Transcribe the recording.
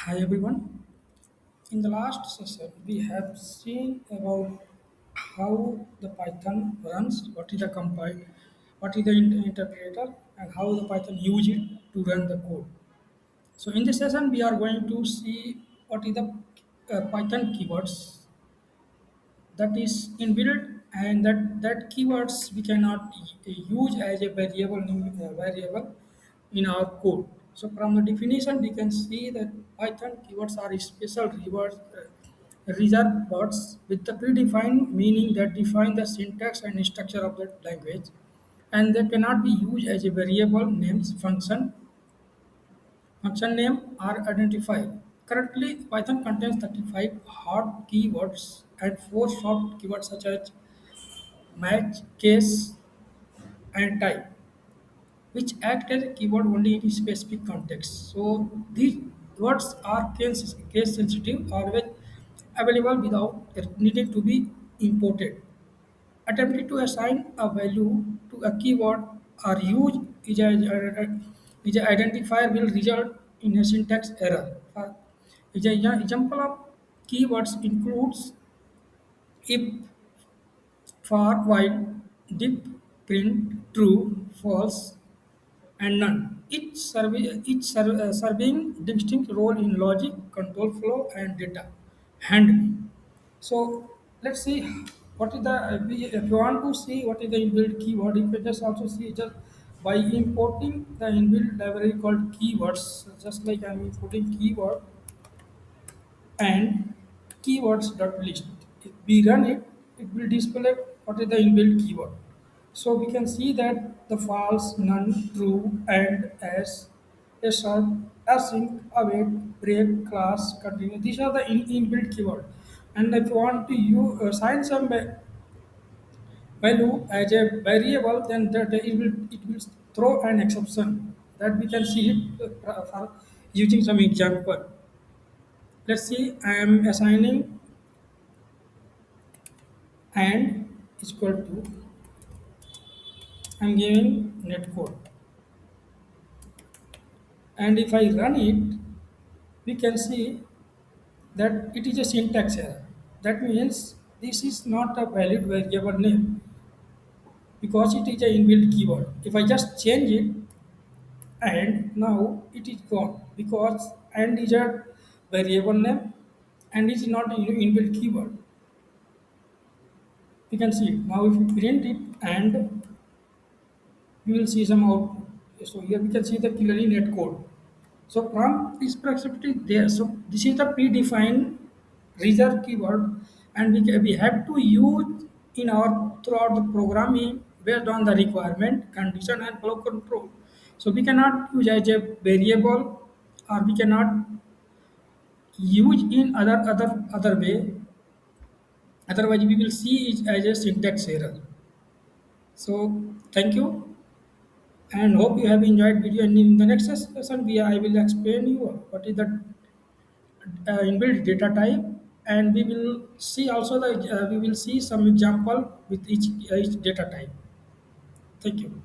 Hi everyone. In the last session, we have seen about how the Python runs, what is the compile, what is the interpreter, and how the Python use it to run the code. So in this session, we are going to see what is the Python keywords that is inbuilt, and that keywords we cannot use as a variable in our code. So from the definition we can see that Python keywords are special reserved words with the predefined meaning that define the syntax and structure of the language, and they cannot be used as a variable names function name are identified. Currently, Python contains 35 hard keywords and 4 soft keywords such as match, case, and type, which act as a keyword only in specific context. So these words are case sensitive, always available without needing to be imported. Attempting to assign a value to a keyword or use is a identifier will result in a syntax error. Example of keywords includes if, for, while, dip, print, true, false, and none. Serving distinct role in logic, control flow, and data handling. So let's see what is the if you want to see what is the inbuilt keyword, you can just also see just by importing the inbuilt library called keywords, just like I'm importing keyword and keywords.list. If we run it, it will display what is the inbuilt keyword. So we can see that the false, none, true, and as, assert, async, await, break, class, continue. These are the inbuilt keyword. And if you want to assign some value as a variable, then it will throw an exception. That we can see it for using some example. Let's see, I am assigning and is equal to, I'm giving netcode, and if I run it, we can see that it is a syntax error. That means this is not a valid variable name because it is a inbuilt keyword. If I just change it, and now it is gone because and is a variable name and it is not a inbuilt keyword. We can see it. Now if you print it and we will see some output. So here we can see the clearly net code. So from this perspective there, so this is the predefined reserved keyword, and we have to use in our throughout the programming based on the requirement, condition, and flow control. So we cannot use as a variable, or we cannot use in other way. Otherwise, we will see it as a syntax error. So thank you, and hope you have enjoyed video. And in the next session, I will explain you what is the inbuilt data type, and we will see also we will see some example with each data type. Thank you.